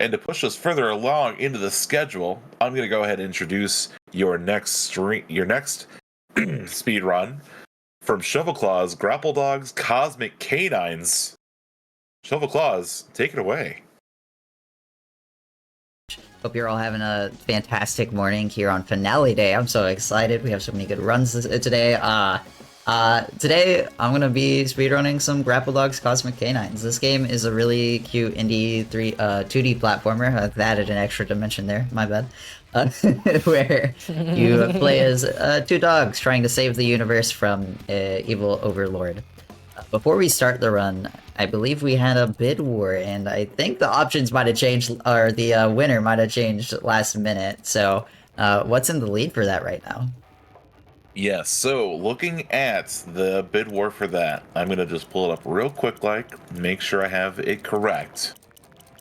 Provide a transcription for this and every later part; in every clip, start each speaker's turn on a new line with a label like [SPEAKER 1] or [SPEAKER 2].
[SPEAKER 1] And to push us further along into the schedule, I'm going to go ahead and introduce your next speed run from shovelclaws, grapple dogs, cosmic canines. Shovelclaws, take it away.
[SPEAKER 2] Hope you're all having a fantastic morning here on finale day. I'm so excited. We have so many good runs today. Today I'm gonna be speedrunning some Grapple Dogs Cosmic Canines. This game is a really cute indie 2D platformer. I've added an extra dimension there, my bad. Where you play as two dogs trying to save the universe from evil overlord. Before we start the run, I believe we had a bid war, and I think the options might have changed, or the winner might have changed last minute. So, what's in the lead for that right now?
[SPEAKER 1] Yes, so looking at the bid war for that, I'm going to just pull it up real quick, make sure I have it correct.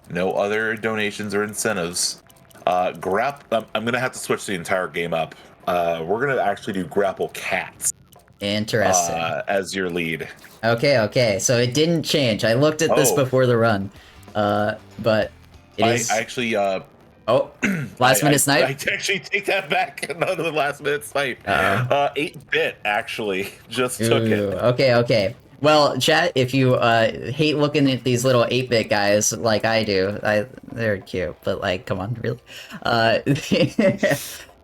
[SPEAKER 1] No other donations or incentives. I'm going to have to switch the entire game up. We're going to actually do Grapple Cats.
[SPEAKER 2] Interesting.
[SPEAKER 1] As your lead.
[SPEAKER 2] Okay, so it didn't change. I looked at this before the run, but it is...
[SPEAKER 1] I actually,
[SPEAKER 2] oh, last minute snipe?
[SPEAKER 1] I actually take that back. Another last minute snipe. 8-bit, actually, just took it.
[SPEAKER 2] Okay. Well, chat, if you hate looking at these little 8-bit guys like I do, they're cute, but like, come on, really?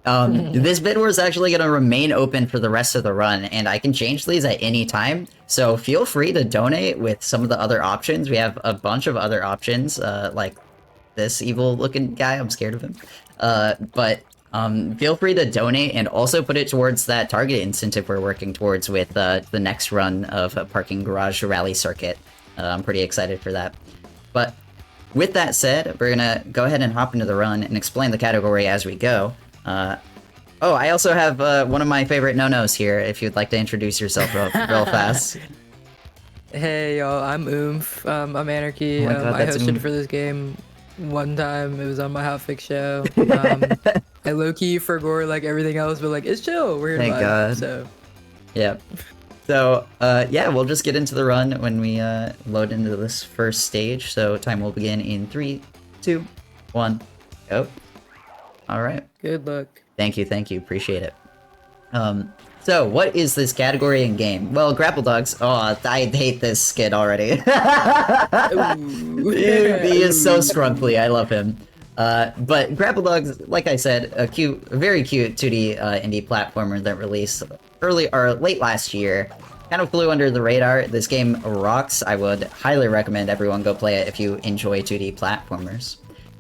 [SPEAKER 2] This bid war is actually going to remain open for the rest of the run, and I can change these at any time, so feel free to donate with some of the other options. We have a bunch of other options, like this evil-looking guy. I'm scared of him. But feel free to donate and also put it towards that target incentive we're working towards with the next run of a Parking Garage Rally Circuit. I'm pretty excited for that. But with that said, we're going to go ahead and hop into the run and explain the category as we go. I also have one of my favorite no-nos here, if you'd like to introduce yourself real fast.
[SPEAKER 3] Hey, y'all, I'm Oomph. I'm Anarchy.
[SPEAKER 2] Oh God,
[SPEAKER 3] I hosted for this game one time. It was on my Hotfix show. I low-key forgot like everything else, but like, it's chill. We're here
[SPEAKER 2] Thank God.
[SPEAKER 3] So.
[SPEAKER 2] Yeah. So, yeah, we'll just get into the run when we load into this first stage. So time will begin in 3, 2, 1, go. All right.
[SPEAKER 3] Good luck.
[SPEAKER 2] Thank you. Appreciate it. So what is this category in game? Well, Grapple Dogs. Oh, I hate this skid already. He is so scrunkly. I love him. But Grapple Dogs, like I said, a very cute 2D indie platformer that released late last year. Kind of flew under the radar. This game rocks. I would highly recommend everyone go play it if you enjoy 2D platformers.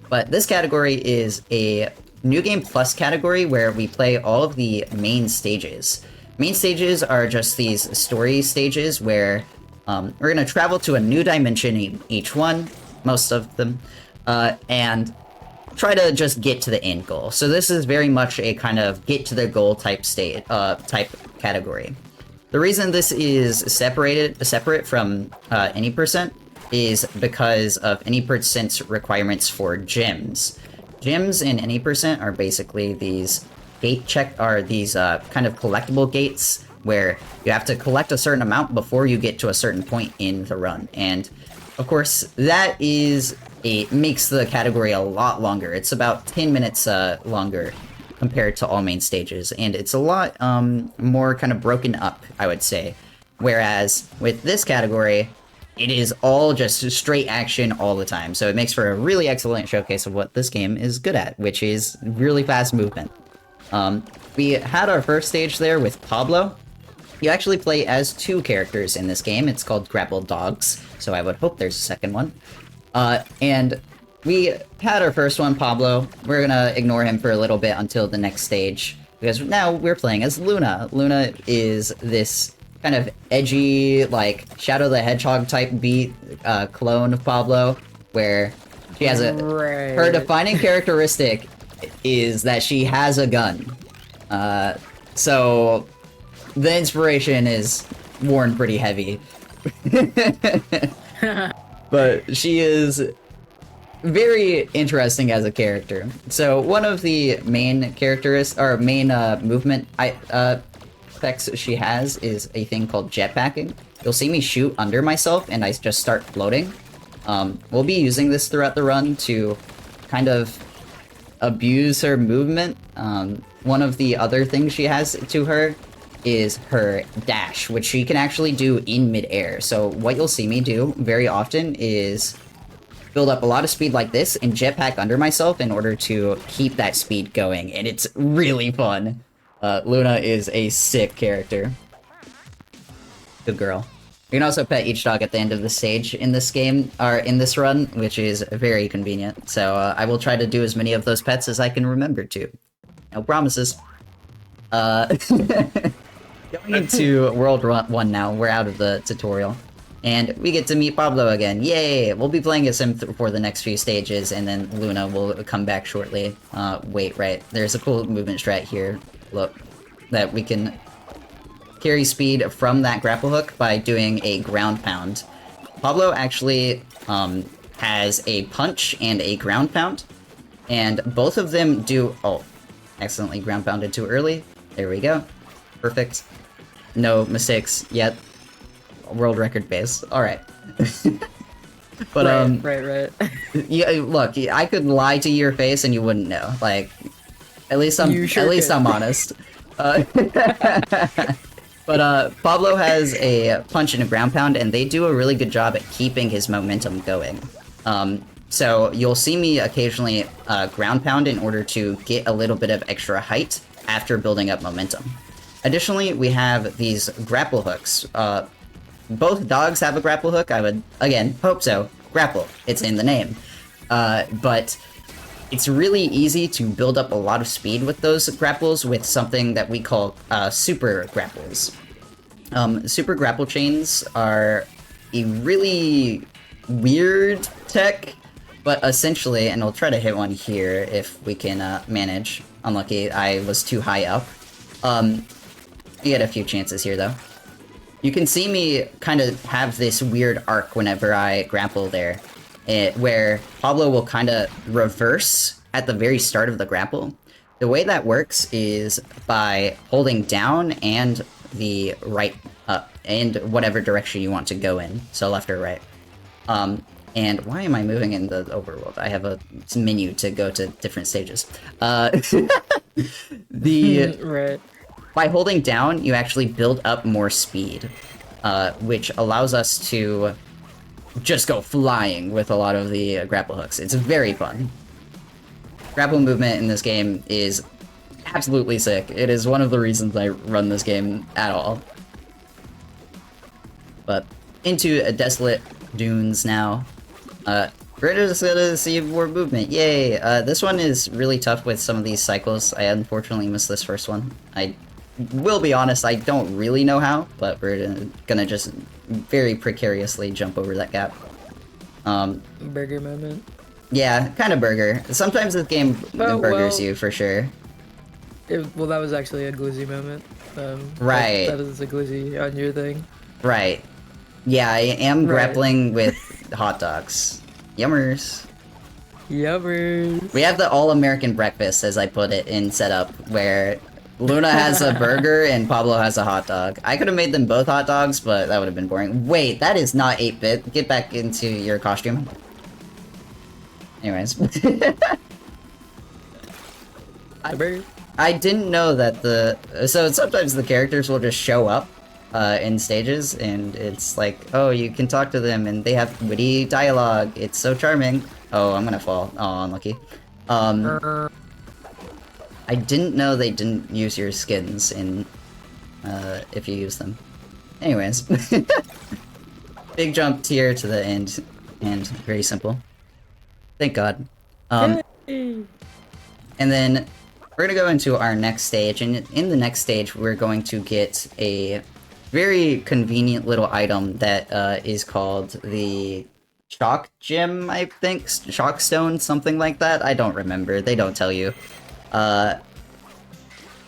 [SPEAKER 2] But this category is a New Game Plus category where we play all of the main stages. Main stages are just these story stages where we're going to travel to a new dimension in each one, most of them, and try to just get to the end goal. So this is very much a kind of get to the goal type category. The reason this is separate from any percent is because of any percent's requirements for gems. Gems in any percent are basically these kind of collectible gates where you have to collect a certain amount before you get to a certain point in the run. And of course, that makes the category a lot longer. It's about 10 minutes longer compared to all main stages, and it's a lot more kind of broken up, I would say. Whereas with this category, it is all just straight action all the time, so it makes for a really excellent showcase of what this game is good at, which is really fast movement. We had our first stage there with Pablo. You actually play as two characters in this game. It's called Grapple Dogs, so I would hope there's a second one. And we had our first one, Pablo. We're gonna ignore him for a little bit until the next stage, because now we're playing as Luna. Luna is this kind of edgy, like, Shadow the Hedgehog type beat clone of Pablo, where she has her defining characteristic is that she has a gun. So the inspiration is worn pretty heavy. But she is very interesting as a character. So one of the main movement effects she has is a thing called jetpacking. You'll see me shoot under myself and I just start floating. We'll be using this throughout the run to kind of abuse her movement. One of the other things she has to her is her dash, which she can actually do in midair. So what you'll see me do very often is build up a lot of speed like this and jetpack under myself in order to keep that speed going, and it's really fun. Luna is a sick character. Good girl. You can also pet each dog at the end of the stage in this game, or in this run, which is very convenient. So I will try to do as many of those pets as I can remember to. No promises. Going into World 1 now, we're out of the tutorial. And we get to meet Pablo again. Yay! We'll be playing as him for the next few stages, and then Luna will come back shortly. Wait, right. There's a cool movement strat here. Look. That we can carry speed from that grapple hook by doing a ground pound. Pablo actually has a punch and a ground pound. And both of them do... Oh, accidentally ground pounded too early. There we go. Perfect. No mistakes yet. World record base. Alright. But
[SPEAKER 3] right.
[SPEAKER 2] yeah, look, I could lie to your face and you wouldn't know. Like, at least I'm I'm honest. But Pablo has a punch and a ground pound, and they do a really good job at keeping his momentum going. So you'll see me occasionally ground pound in order to get a little bit of extra height after building up momentum. Additionally, we have these grapple hooks. Both dogs have a grapple hook. I would, again, hope so. Grapple. It's in the name. But it's really easy to build up a lot of speed with those grapples with something that we call super grapples. Super grapple chains are a really weird tech, but essentially, and I'll try to hit one here if we can manage. Unlucky, I was too high up. You get a few chances here, though. You can see me kind of have this weird arc whenever I grapple there, where Pablo will kind of reverse at the very start of the grapple. The way that works is by holding down and the right up, and whatever direction you want to go in, so left or right. And why am I moving in the overworld? I have a menu to go to different stages.
[SPEAKER 3] Right.
[SPEAKER 2] By holding down, you actually build up more speed, which allows us to just go flying with a lot of the grapple hooks. It's very fun. Grapple movement in this game is absolutely sick. It is one of the reasons I run this game at all. But into Desolate Dunes now. We're just gonna see more movement. Yay! This one is really tough with some of these cycles. I unfortunately missed this first one. I will be honest, I don't really know how, but we're gonna just very precariously jump over that gap.
[SPEAKER 3] Burger moment.
[SPEAKER 2] Yeah, kind of burger. Sometimes this game burgers you, for sure.
[SPEAKER 3] Well, that was actually a glizzy moment.
[SPEAKER 2] Right.
[SPEAKER 3] That is a glizzy on your thing.
[SPEAKER 2] Right. Yeah, I am grappling with hot dogs. Yummers.
[SPEAKER 3] Yummers.
[SPEAKER 2] We have the all-American breakfast, as I put it, in setup, where Luna has a burger and Pablo has a hot dog. I could have made them both hot dogs, but that would have been boring. Wait, that is not 8-bit. Get back into your costume. Anyways. I didn't know that so sometimes the characters will just show up in stages, and it's like, oh, you can talk to them, and they have witty dialogue. It's so charming. Oh, I'm gonna fall. Oh, unlucky. I didn't know they didn't use your skins in if you use them. Anyways. Big jump here to the end, and very simple. Thank God. And then we're gonna go into our next stage, and in the next stage we're going to get a very convenient little item that is called the Shock Gem, I think? Shock Stone, something like that? I don't remember. They don't tell you. They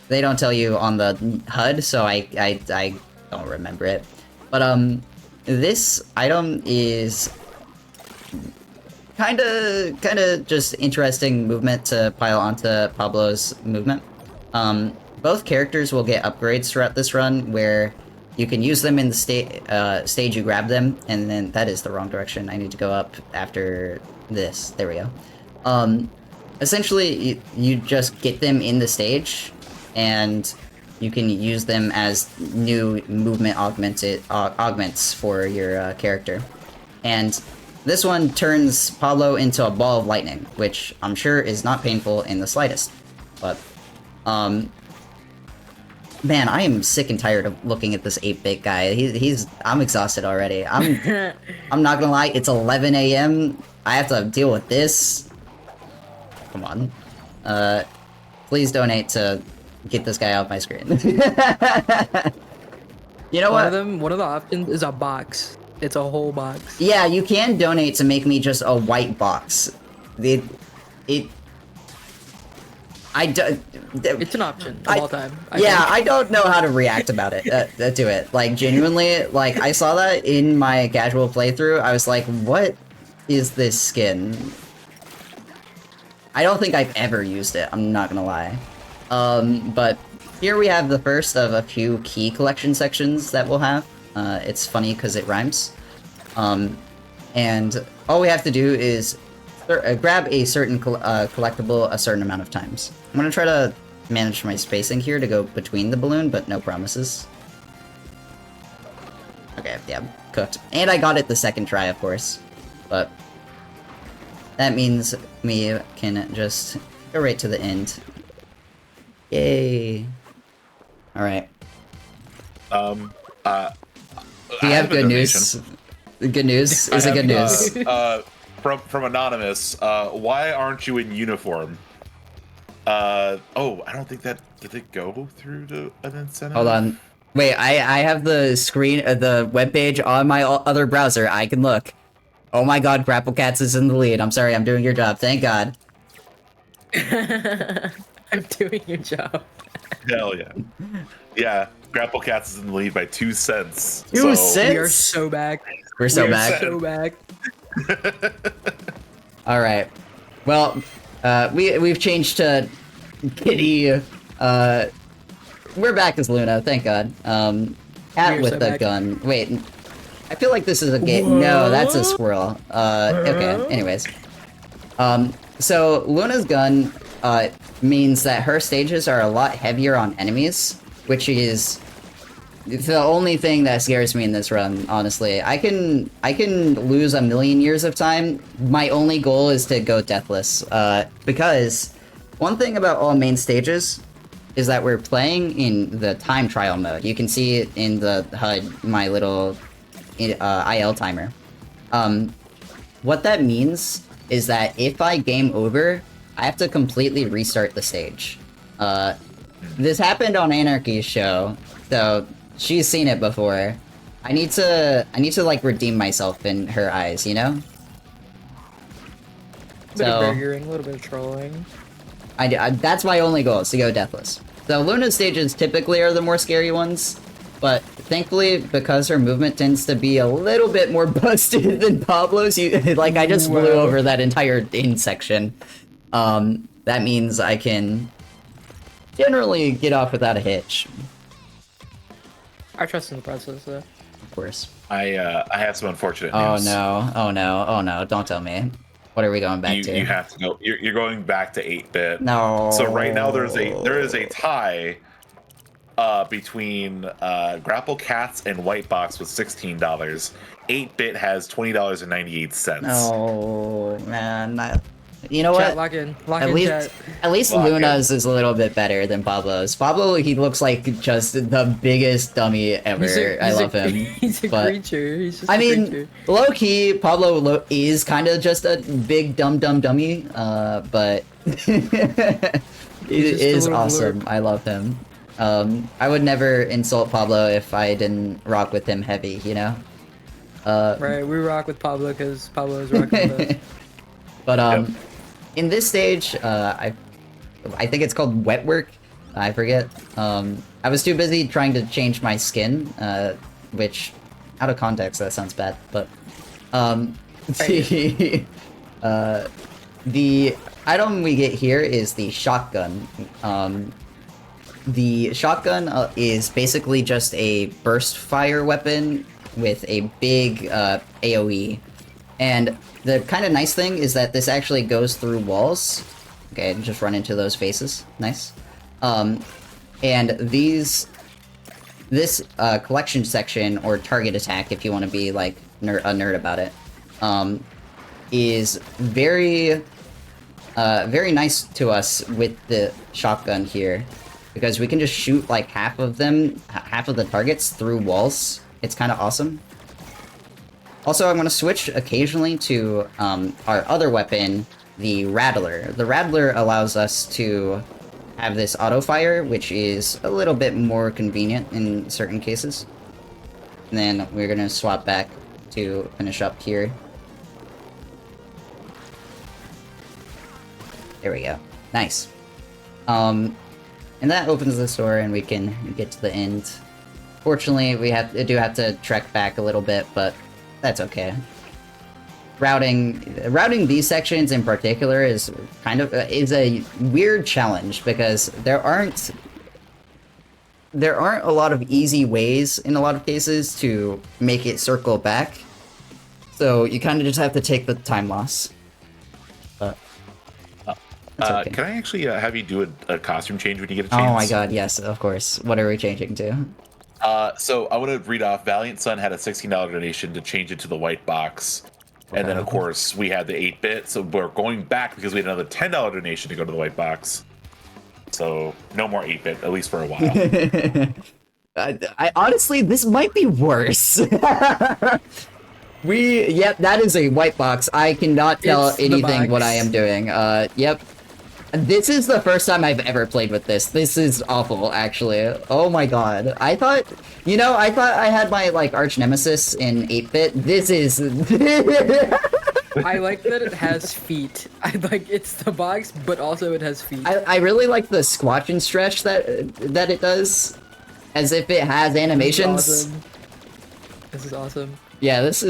[SPEAKER 2] don't tell you on the HUD, so I don't remember it. But, this item is kinda just interesting movement to pile onto Pablo's movement. Both characters will get upgrades throughout this run, where you can use them in the stage you grab them, and then that is the wrong direction. I need to go up after this. There we go. Essentially, you just get them in the stage, and you can use them as new movement augments for your character. And this one turns Pablo into a ball of lightning, which I'm sure is not painful in the slightest. But, man, I am sick and tired of looking at this 8-bit guy. I'm exhausted already. I'm not gonna lie, it's 11 a.m. I have to deal with this. Come on. Please donate to get this guy off my screen. You know what?
[SPEAKER 3] One of the options is a box. It's a whole box.
[SPEAKER 2] Yeah, you can donate to make me just a white box. It's
[SPEAKER 3] an option of all time.
[SPEAKER 2] I don't know how to react about it to it. Like, genuinely, like, I saw that in my casual playthrough. I was like, what is this skin? I don't think I've ever used it, I'm not gonna lie. But here we have the first of a few key collection sections that we'll have. It's funny because it rhymes. And all we have to do is grab a certain collectible a certain amount of times. I'm gonna try to manage my spacing here to go between the balloon, but no promises. Okay, yeah, cooked. And I got it the second try, of course. But that means we can just go right to the end. Yay. Alright.
[SPEAKER 1] Do
[SPEAKER 2] Do you have good news? Good news? Is it good news?
[SPEAKER 1] From Anonymous, why aren't you in uniform? Oh, I don't think that... Did it go through to an incentive?
[SPEAKER 2] Hold on. Wait, I have the screen, the webpage on my other browser. I can look. Oh my god, Grapple Cats is in the lead. I'm sorry, I'm doing your job. Thank god.
[SPEAKER 3] I'm doing your job.
[SPEAKER 1] Hell yeah. Yeah, Grapple Cats is in the lead by 2 cents.
[SPEAKER 2] 2 cents?
[SPEAKER 3] We are so back.
[SPEAKER 2] We're so
[SPEAKER 3] We are
[SPEAKER 2] back.
[SPEAKER 3] so back.
[SPEAKER 2] Alright. Well, we've changed to Kitty. We're back as Luna, thank god. Cat
[SPEAKER 3] We're
[SPEAKER 2] with
[SPEAKER 3] so
[SPEAKER 2] the
[SPEAKER 3] back.
[SPEAKER 2] gun. Wait, I feel like this is a game. No, that's a squirrel. Okay, anyways. So Luna's gun, means that her stages are a lot heavier on enemies, which is the only thing that scares me in this run, honestly. I can lose a million years of time. My only goal is to go deathless, because one thing about all main stages is that we're playing in the time trial mode. You can see it in the HUD, my little IL timer. What that means is that if I game over, I have to completely restart the stage. This happened on Anarchy's show, so she's seen it before. I need to like redeem myself in her eyes, you know?
[SPEAKER 3] A bit of burgering, a little bit of trolling.
[SPEAKER 2] That's my only goal, is to go deathless. So Luna's stages typically are the more scary ones, but thankfully, because her movement tends to be a little bit more busted than Pablo's, like, I just blew over that entire in section. That means I can generally get off without a hitch.
[SPEAKER 3] I trust in the process, though.
[SPEAKER 2] Of course.
[SPEAKER 1] I have some unfortunate
[SPEAKER 2] Oh
[SPEAKER 1] news.
[SPEAKER 2] no, oh no, oh no, don't tell me. What are we going back to?
[SPEAKER 1] You have to go. You're going back to 8-bit.
[SPEAKER 2] No.
[SPEAKER 1] So right now there is a tie between Grapple Cats and White Box with $16. 8-bit has $20.98.
[SPEAKER 2] Oh man, you know
[SPEAKER 3] Chat,
[SPEAKER 2] what?
[SPEAKER 3] lock in chat.
[SPEAKER 2] At least
[SPEAKER 1] Lock in.
[SPEAKER 2] Luna's is a little bit better than Pablo's. Pablo, he looks like just the biggest dummy ever. I love him.
[SPEAKER 3] He's a
[SPEAKER 2] but-
[SPEAKER 3] creature. He's just
[SPEAKER 2] I
[SPEAKER 3] a
[SPEAKER 2] mean,
[SPEAKER 3] creature.
[SPEAKER 2] low key, Pablo is kind of just a big dumb dummy. But he
[SPEAKER 3] He's just a
[SPEAKER 2] is
[SPEAKER 3] little
[SPEAKER 2] awesome. I love him. I would never insult Pablo if I didn't rock with him heavy, you know.
[SPEAKER 3] Right, we rock with Pablo because Pablo is rocking with us.
[SPEAKER 2] But
[SPEAKER 1] Yep.
[SPEAKER 2] in this stage, I think it's called wet work. I forget. I was too busy trying to change my skin, which, out of context, that sounds bad. But the item we get here is the shotgun. The shotgun is basically just a burst fire weapon with a big AoE. And the kind of nice thing is that this actually goes through walls. Okay, just run into those faces. Nice. And this collection section, or target attack if you want to be like a nerd about it, is very nice to us with the shotgun here, because we can just shoot like half of the targets through walls. It's kind of awesome. Also, I'm going to switch occasionally to our other weapon, the Rattler. The Rattler allows us to have this auto-fire, which is a little bit more convenient in certain cases. And then we're going to swap back to finish up here. There we go. Nice. And that opens this door and we can get to the end. Fortunately, we do have to trek back a little bit, but that's okay. Routing these sections in particular is kind of a weird challenge, because there aren't a lot of easy ways in a lot of cases to make it circle back. So you kind of just have to take the time loss. But okay.
[SPEAKER 1] Can I actually have you do a costume change when you get a chance?
[SPEAKER 2] Oh my god, yes, of course. What are we changing to?
[SPEAKER 1] So I want to read off. Valiant Son had a $16 donation to change it to the white box. And then, of course, we had the 8-bit, so we're going back because we had another $10 donation to go to the white box. So, no more 8-bit, at least for a while.
[SPEAKER 2] I honestly, this might be worse. Yep, that is a white box. I cannot tell anything what I am doing. Yep. This is the first time I've ever played with this. This is awful, actually. Oh my god. I thought I had my, like, arch nemesis in 8-bit. This is...
[SPEAKER 3] I like that it has feet. It's the box, but also it has feet.
[SPEAKER 2] I really like the squatch and stretch that it does. As if it has animations.
[SPEAKER 3] This is awesome.
[SPEAKER 2] Yeah, this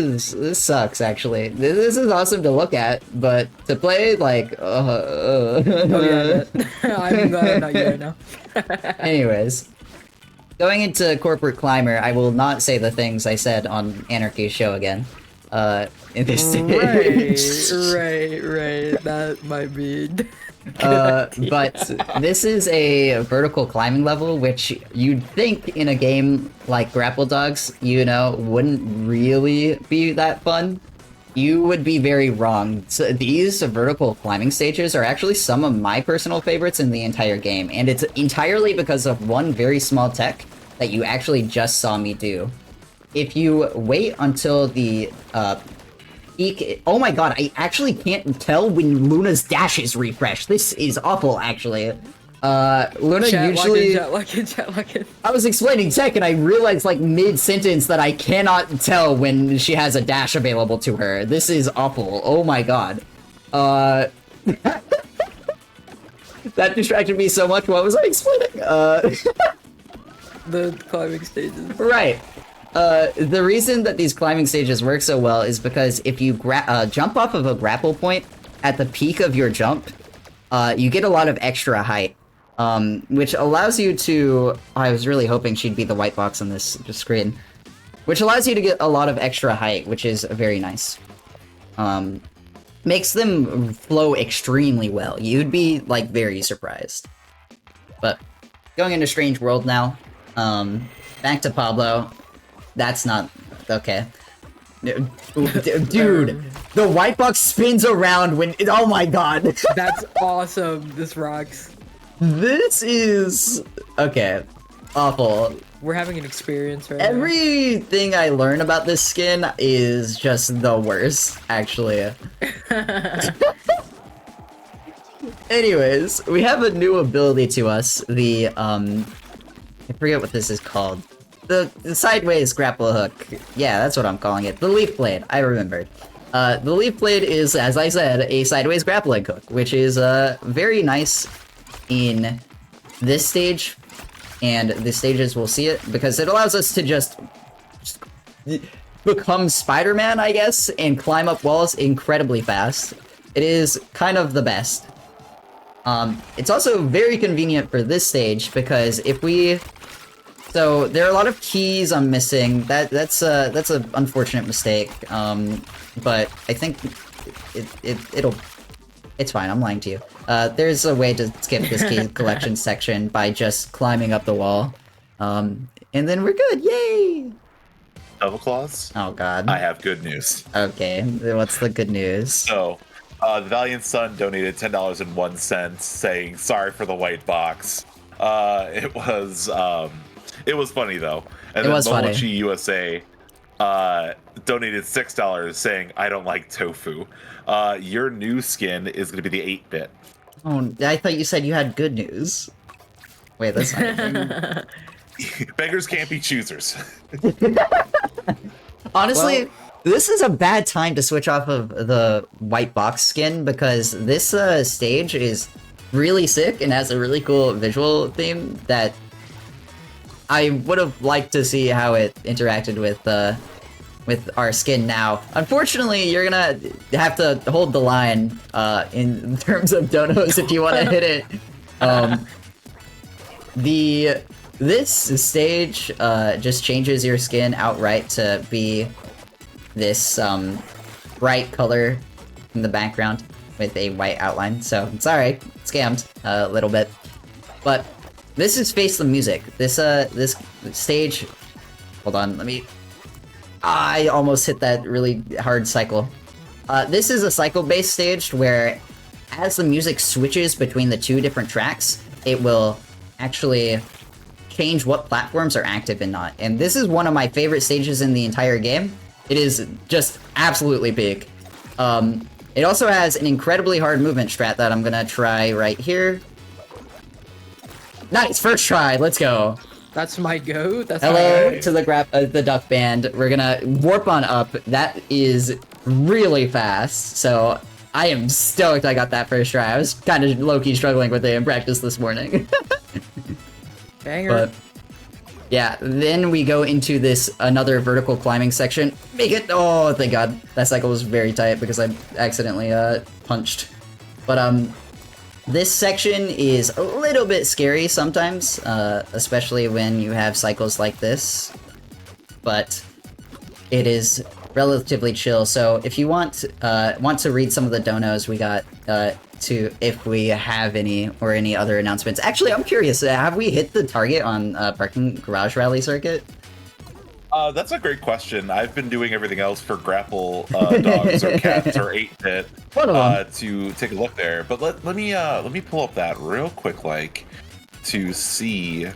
[SPEAKER 2] sucks, actually. This is awesome to look at, but to play, like,
[SPEAKER 3] Oh, yeah, I'm glad I'm not you right now.
[SPEAKER 2] Anyways, going into Corporate Climber, I will not say the things I said on Anarchy's show again. In this stage.
[SPEAKER 3] Right. That might be...
[SPEAKER 2] But this is a vertical climbing level, which you'd think in a game like Grapple Dogs, wouldn't really be that fun. You would be very wrong. So these vertical climbing stages are actually some of my personal favorites in the entire game, and it's entirely because of one very small tech that you actually just saw me do. If you wait until the oh my god, I actually can't tell when Luna's dash is refreshed. This is awful, actually. Luna usually...
[SPEAKER 3] Chat lock-in.
[SPEAKER 2] I was explaining tech and I realized, like, mid-sentence that I cannot tell when she has a dash available to her. This is awful. Oh my god. That distracted me so much. What was I explaining?
[SPEAKER 3] The climbing stages.
[SPEAKER 2] Right. The reason that these climbing stages work so well is because if you jump off of a grapple point at the peak of your jump, you get a lot of extra height, which allows you to... I was really hoping she'd be the white box on this screen. Which allows you to get a lot of extra height, which is very nice. Makes them flow extremely well. You'd be, like, very surprised. But, going into Strange World now. Back to Pablo. That's not... okay. Dude, the white box spins around when... oh my god.
[SPEAKER 3] That's awesome. This rocks.
[SPEAKER 2] This is... okay. Awful.
[SPEAKER 3] We're having an experience right now.
[SPEAKER 2] Everything I learn about this skin is just the worst, actually. Anyways, we have a new ability to us. The, I forget what this is called. The sideways grapple hook. Yeah, that's what I'm calling it. The leaf blade. I remembered. The leaf blade is, as I said, a sideways grappling hook, which is very nice in this stage, and the stages will see it, because it allows us to just become Spider-Man, I guess, and climb up walls incredibly fast. It is kind of the best. It's also very convenient for this stage, because if we... So there are a lot of keys I'm missing. That's an unfortunate mistake. But I think it's fine. I'm lying to you. There's a way to skip this key collection section by just climbing up the wall. And then we're good. Yay!
[SPEAKER 1] Shovelclaws?
[SPEAKER 2] Oh god.
[SPEAKER 1] I have good news.
[SPEAKER 2] Okay, what's the good news?
[SPEAKER 1] So, the Valiant Sun donated $10.01 saying sorry for the white box. It was funny though. And
[SPEAKER 2] it was funny.
[SPEAKER 1] Momochi USA donated $6 saying I don't like tofu. Your new skin is going to be the 8-bit.
[SPEAKER 2] Oh, I thought you said you had good news. Wait, that's not a thing.
[SPEAKER 1] Beggars can't be choosers.
[SPEAKER 2] Honestly, this is a bad time to switch off of the white box skin because this stage is really sick and has a really cool visual theme that I would have liked to see how it interacted with our skin now. Unfortunately, you're gonna have to hold the line in terms of donos if you want to hit it. This stage just changes your skin outright to be this bright color in the background with a white outline. So sorry, scammed a little bit. But this is Face the Music. This stage. Hold on, let me. I almost hit that really hard cycle. This is a cycle-based stage where, as the music switches between the two different tracks, it will actually change what platforms are active and not. And this is one of my favorite stages in the entire game. It is just absolutely big. It also has an incredibly hard movement strat that I'm gonna try right here. Nice, first try, let's go.
[SPEAKER 3] That's my go. That's
[SPEAKER 2] Hello
[SPEAKER 3] my
[SPEAKER 2] to the duck band. We're gonna warp on up. That is really fast, so I am stoked I got that first try. I was kind of low-key struggling with it in practice this morning.
[SPEAKER 3] banger.
[SPEAKER 2] But yeah, then we go into this another vertical climbing section. Make it! Oh, thank God. That cycle was very tight because I accidentally punched. But this section is a little bit scary sometimes, especially when you have cycles like this. But it is relatively chill. So if you want to read some of the donos we got if we have any or any other announcements. Actually, I'm curious. Have we hit the target on Parking Garage Rally Circuit?
[SPEAKER 1] That's a great question. I've been doing everything else for Grapple dogs or cats or 8-bit to take a look there. But let me pull up that real quick, like, to see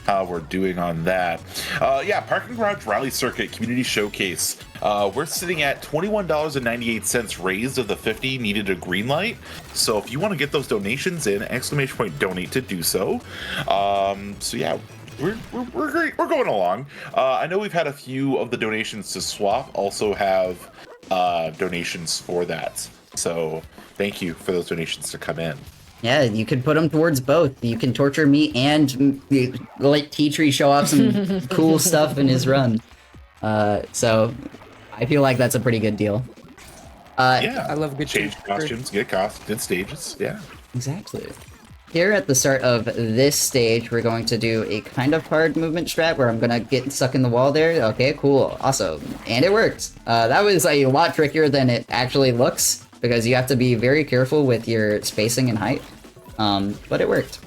[SPEAKER 1] how we're doing on that. Yeah, Parking Garage Rally Circuit Community Showcase. We're sitting at $21.98 raised of the 50 needed a green light. So if you want to get those donations in, ! donate to do so. So yeah. We're great. We're going along. I know we've had a few of the donations to swap also have donations for that. So thank you for those donations to come in.
[SPEAKER 2] Yeah, you can put them towards both. You can torture me and let T-Tree show off some cool stuff in his run. So I feel like that's a pretty good deal.
[SPEAKER 1] Yeah,
[SPEAKER 3] I love good
[SPEAKER 1] change costumes, good stages. Yeah,
[SPEAKER 2] exactly. Here at the start of this stage, we're going to do a kind of hard movement strat where I'm gonna get stuck in the wall there. Okay, cool, awesome. And it worked. That was a lot trickier than it actually looks because you have to be very careful with your spacing and height. But it worked.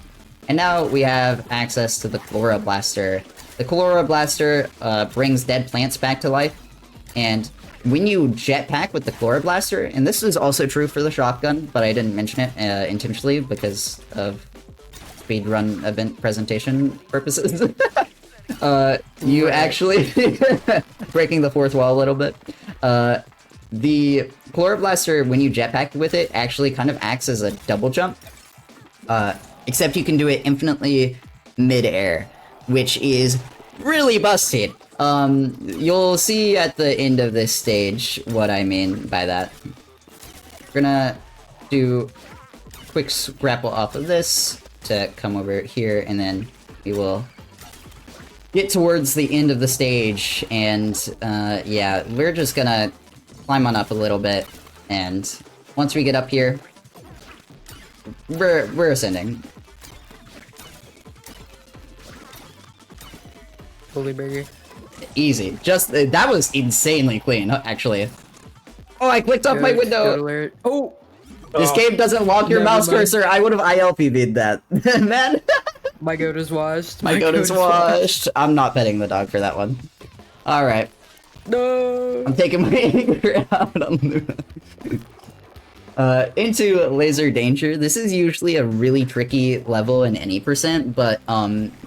[SPEAKER 2] And now we have access to the Chlora Blaster. The Chlora Blaster brings dead plants back to life. And when you jetpack with the Chlora Blaster, and this is also true for the shotgun, but I didn't mention it intentionally because of speedrun event presentation purposes. You actually breaking the fourth wall a little bit. The Chlora Blaster, when you jetpack with it, actually kind of acts as a double jump. Except you can do it infinitely mid-air, which is really busted. You'll see at the end of this stage what I mean by that. We're gonna do a quick grapple off of this to come over here, and then we will get towards the end of the stage, and yeah, we're just gonna climb on up a little bit, and once we get up here, we're ascending.
[SPEAKER 3] fully burger.
[SPEAKER 2] Easy. Just, that was insanely clean, actually. Oh, I clicked off my
[SPEAKER 3] Goat
[SPEAKER 2] window!
[SPEAKER 3] alert. Oh!
[SPEAKER 2] This game doesn't lock your
[SPEAKER 3] Never
[SPEAKER 2] mouse
[SPEAKER 3] mind.
[SPEAKER 2] cursor. I would have ILPV'd that. Man,
[SPEAKER 3] My goat is washed.
[SPEAKER 2] my goat is washed. I'm not petting the dog for that one. Alright.
[SPEAKER 3] No!
[SPEAKER 2] I'm taking my anger out on Luna. Into Laser Danger. This is usually a really tricky level in any percent, but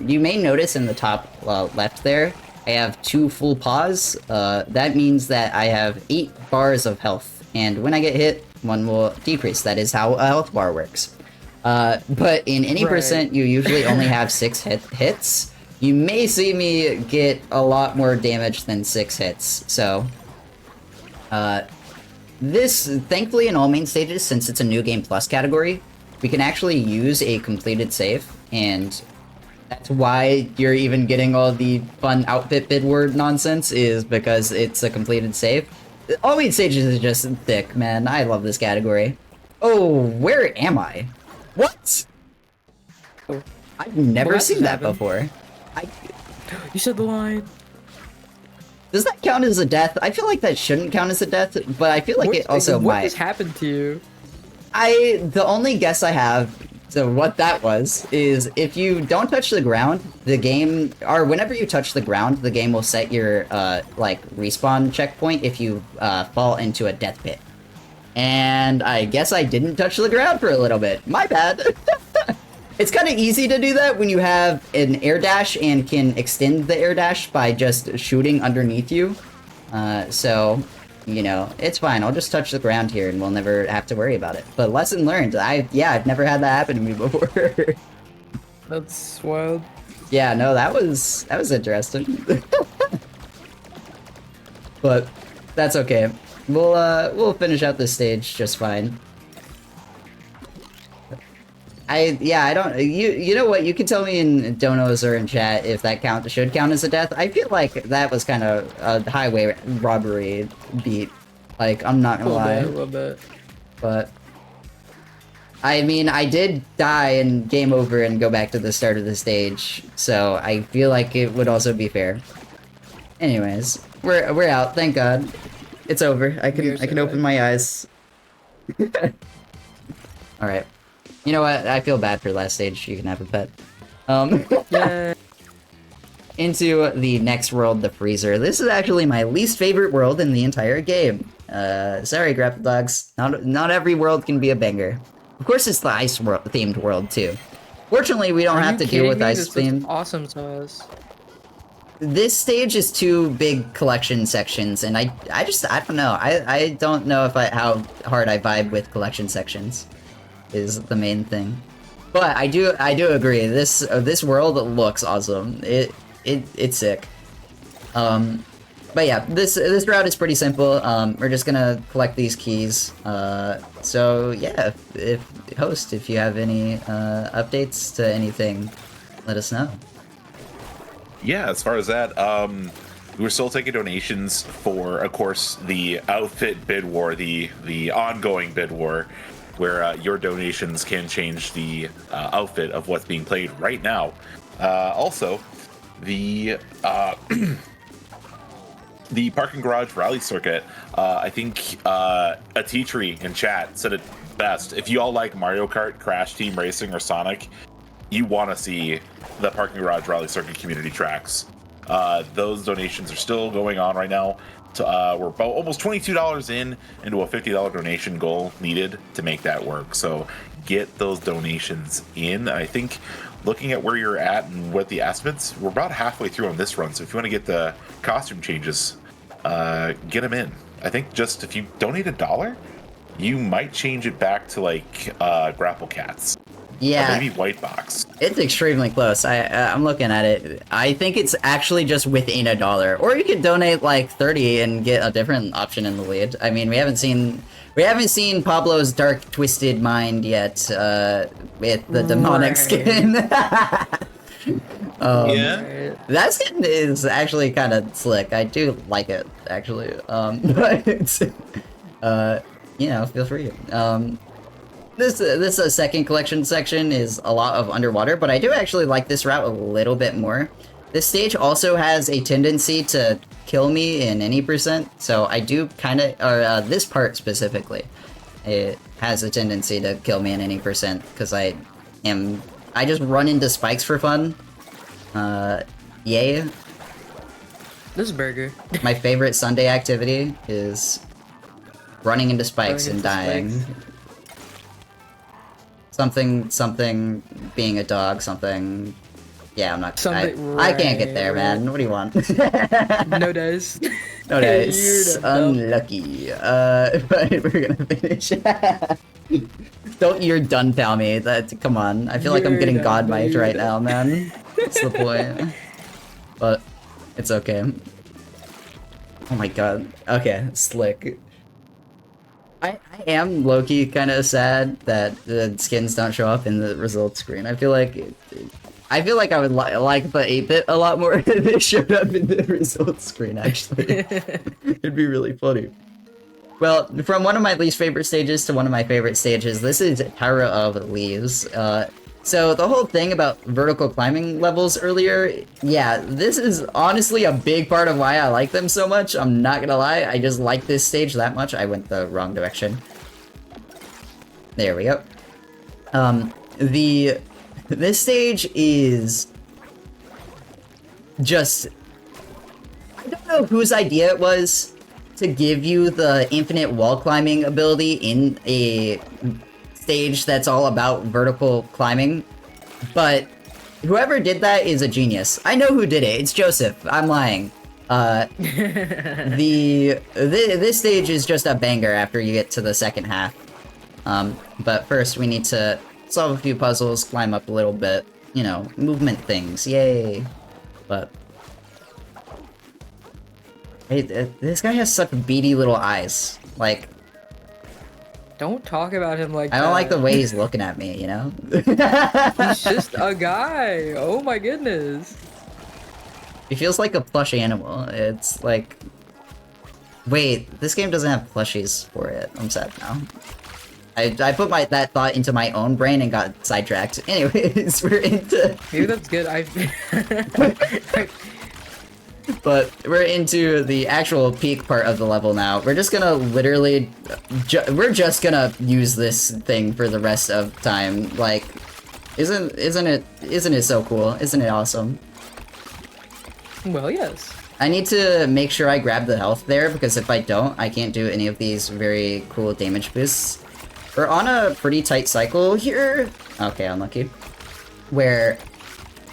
[SPEAKER 2] you may notice in the top left there, I have 2 full paws. That means that I have 8 bars of health, and when I get hit, 1 will decrease. That is how a health bar works. But in any
[SPEAKER 3] Right.
[SPEAKER 2] percent, you usually only have 6 hits. You may see me get a lot more damage than 6 hits, so... This, thankfully in all main stages, since it's a New Game Plus category, we can actually use a completed save, and that's why you're even getting all the fun outfit bid word nonsense, is because it's a completed save. All main stages is just thick, man. I love this category. Oh, where am I? What?
[SPEAKER 3] Oh.
[SPEAKER 2] I've never
[SPEAKER 3] What
[SPEAKER 2] seen that
[SPEAKER 3] happened?
[SPEAKER 2] before.
[SPEAKER 3] You said the line.
[SPEAKER 2] Does that count as a death? I feel like that shouldn't count as a death, but I feel like it also
[SPEAKER 3] what
[SPEAKER 2] might.
[SPEAKER 3] has happened to you?
[SPEAKER 2] The only guess I have to what that was is if you don't touch the ground, the game, or whenever you touch the ground, the game will set your, like, respawn checkpoint if you, fall into a death pit. And I guess I didn't touch the ground for a little bit. My bad. It's kind of easy to do that when you have an air dash and can extend the air dash by just shooting underneath you. So, you know, it's fine. I'll just touch the ground here and we'll never have to worry about it. But lesson learned. I've never had that happen to me before.
[SPEAKER 3] That's wild.
[SPEAKER 2] Yeah, no, that was interesting. But that's okay. We'll finish out this stage just fine. I don't, you know what, you can tell me in donos or in chat if that should count as a death. I feel like that was kind of a highway robbery beat. Like, I'm not gonna lie.
[SPEAKER 3] A little bit.
[SPEAKER 2] But, I mean, I did die and game over and go back to the start of the stage, so I feel like it would also be fair. Anyways, we're out, thank God. It's over. I can open my eyes. Alright. You know what? I feel bad for last stage. You can have a pet.
[SPEAKER 3] Yeah.
[SPEAKER 2] Into the next world, the Freezer. This is actually my least favorite world in the entire game. Sorry, Grapple Dogs. Not every world can be a banger. Of course, it's the ice themed world too. Fortunately, we don't have to deal with ice theme.
[SPEAKER 3] Awesome sauce.
[SPEAKER 2] This stage is 2 big collection sections, and I don't know. I don't know if how hard I vibe with collection sections. Is the main thing, but I do agree. This world looks awesome. It's sick. But yeah, this route is pretty simple. We're just gonna collect these keys. So yeah, if you have any updates to anything, let us know.
[SPEAKER 1] Yeah, as far as that, we're still taking donations for, of course, the outfit bid war, the ongoing bid war, where your donations can change the outfit of what's being played right now. Also, the the parking garage rally circuit. I think a T-Tree in chat said it best. If you all like Mario Kart, Crash Team Racing, or Sonic, you want to see the parking garage rally circuit community tracks. Those donations are still going on right now. We're about almost $22 into a $50 donation goal needed to make that work. So get those donations in. I think looking at where you're at and what the estimates, we're about halfway through on this run. So if you want to get the costume changes, get them in. I think just if you donate $1, you might change it back to like Grapple Cats.
[SPEAKER 2] Yeah,
[SPEAKER 1] Or maybe White Box.
[SPEAKER 2] it's extremely close. I'm looking at it. I think it's actually just within $1, or you could donate like 30 and get a different option in the lead. I mean, we haven't seen Pablo's dark twisted mind yet with the demonic skin.
[SPEAKER 1] Yeah.
[SPEAKER 2] That skin is actually kind of slick. I do like it actually. But you know, feel free. This second collection section is a lot of underwater, but I do actually like this route a little bit more. This stage also has a tendency to kill me in any percent, so I do kind of, or this part specifically, it has a tendency to kill me in any percent, because I just run into spikes for fun. Yay.
[SPEAKER 3] This is burger.
[SPEAKER 2] My favorite Sunday activity is running into spikes and dying. Something, being a dog, something... Yeah, I'm not... I can't get there, man. What do you want?
[SPEAKER 3] No dice.
[SPEAKER 2] No dice.
[SPEAKER 3] You're dumb.
[SPEAKER 2] Unlucky. But we're gonna finish. Don't you're done, pal me. Come on. I feel like I'm
[SPEAKER 3] You're
[SPEAKER 2] getting
[SPEAKER 3] done,
[SPEAKER 2] god
[SPEAKER 3] no,
[SPEAKER 2] mic'd
[SPEAKER 3] you're
[SPEAKER 2] right
[SPEAKER 3] done.
[SPEAKER 2] now, man. That's the point. But it's okay. Oh my god. Okay, slick. I am low-key kind of sad that the skins don't show up in the results screen. I feel like I would like the 8-bit a lot more if they showed up in the results screen, actually. It'd be really funny. Well, from one of my least favorite stages to one of my favorite stages, this is Tower of Leaves. So the whole thing about vertical climbing levels earlier, yeah, this is honestly a big part of why I like them so much. I'm not gonna lie, I just like this stage that much. I went the wrong direction. There we go. This stage is just... I don't know whose idea it was to give you the infinite wall climbing ability in a stage that's all about vertical climbing, but whoever did that is a genius. I know who did it. It's Joseph. I'm lying. This stage is just a banger after you get to the second half. But first we need to solve a few puzzles, climb up a little bit, you know, movement things, yay. But hey, this guy has such beady little eyes. Like,
[SPEAKER 3] Don't talk about him like that.
[SPEAKER 2] I don't like the way he's looking at me, you know?
[SPEAKER 3] He's just a guy. Oh my goodness.
[SPEAKER 2] He feels like a plush animal. It's like... Wait, this game doesn't have plushies for it. I'm sad now. I put that thought into my own brain and got sidetracked. Anyways, we're into...
[SPEAKER 3] Maybe that's good.
[SPEAKER 2] But we're into the actual peak part of the level now. We're just gonna literally... we're just gonna use this thing for the rest of time. Like, isn't it so cool? Isn't it awesome?
[SPEAKER 3] Well, yes.
[SPEAKER 2] I need to make sure I grab the health there, because if I don't, I can't do any of these very cool damage boosts. We're on a pretty tight cycle here. Okay, unlucky. Where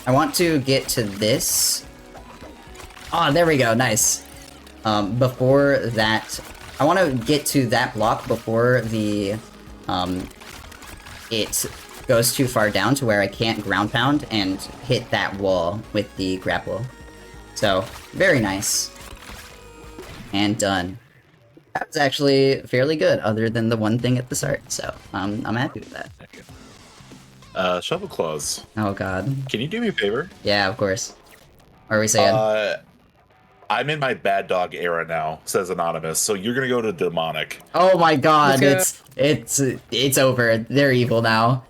[SPEAKER 2] I want to get to this. Oh, there we go, nice. Before that, I want to get to that block before the, it goes too far down to where I can't ground pound and hit that wall with the grapple. So, very nice. And done. That was actually fairly good, other than the one thing at the start, so I'm happy with that.
[SPEAKER 1] Shovelclaws.
[SPEAKER 2] Oh god.
[SPEAKER 1] Can you do me a favor?
[SPEAKER 2] Yeah, of course. What are we saying?
[SPEAKER 1] I'm in my bad dog era now, says Anonymous, so you're gonna go to demonic.
[SPEAKER 2] Oh my god,
[SPEAKER 3] Let's
[SPEAKER 2] it's over. They're evil now.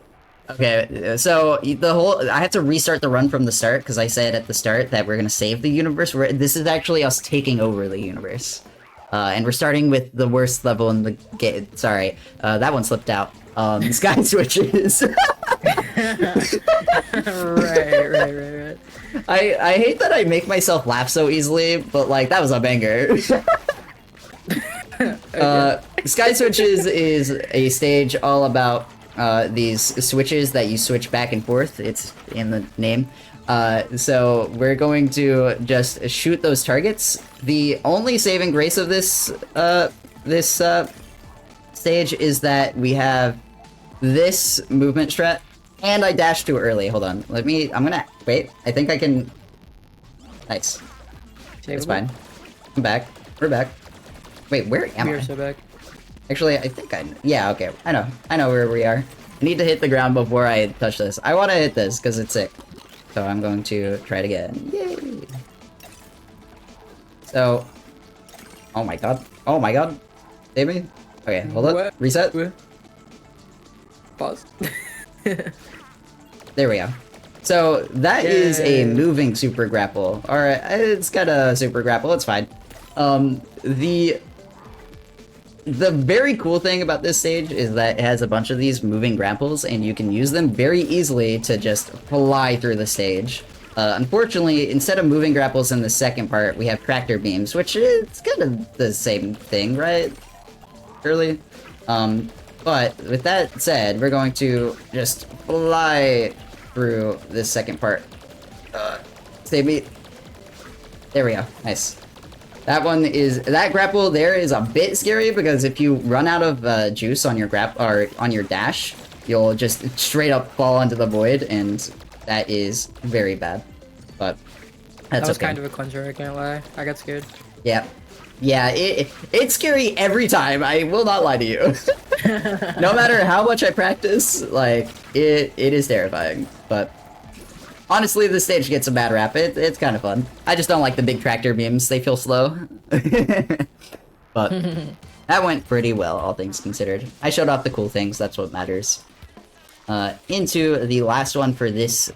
[SPEAKER 2] Okay, so I have to restart the run from the start, because I said at the start that we're gonna save the universe. This is actually us taking over the universe. And we're starting with the worst level in the game. Sorry, that one slipped out. Sky switches.
[SPEAKER 3] right.
[SPEAKER 2] I hate that I make myself laugh so easily, but like, that was a banger. Sky switches is a stage all about these switches that you switch back and forth. It's in the name. So we're going to just shoot those targets. The only saving grace of this stage is that we have this movement strat, and I dashed too early. Hold on, I'm gonna wait. I think I can. Nice. It's fine. I'm back. We're back. Wait, where am I?
[SPEAKER 3] We are so back.
[SPEAKER 2] Actually, I think yeah, okay. I know where we are. I need to hit the ground before I touch this. I want to hit this because it's sick. So I'm going to try it again. Yay! So, oh my god, save me. Okay, hold up,
[SPEAKER 3] What?
[SPEAKER 2] reset.
[SPEAKER 3] Pause.
[SPEAKER 2] There we go. So that is a
[SPEAKER 3] Yay.
[SPEAKER 2] moving super grapple. Alright, it's got a super grapple, it's fine. The very cool thing about this stage is that it has a bunch of these moving grapples, and you can use them very easily to just fly through the stage. Unfortunately, instead of moving grapples in the second part, we have tractor beams, which is kind of the same thing, right? Surely? But with that said, we're going to just fly through this second part. Save me. There we go. Nice. That grapple there is a bit scary because if you run out of juice on your on your dash, you'll just straight up fall into the void, and that is very bad. But that's
[SPEAKER 3] That was
[SPEAKER 2] okay.
[SPEAKER 3] kind of a cleanser, I can't lie. I got scared.
[SPEAKER 2] Yeah. Yeah, it's scary every time, I will not lie to you. No matter how much I practice, like, it is terrifying. But honestly, this stage gets a bad rap. It's kind of fun. I just don't like the big tractor beams. They feel slow. But that went pretty well, all things considered. I showed off the cool things. That's what matters. Into the last one for this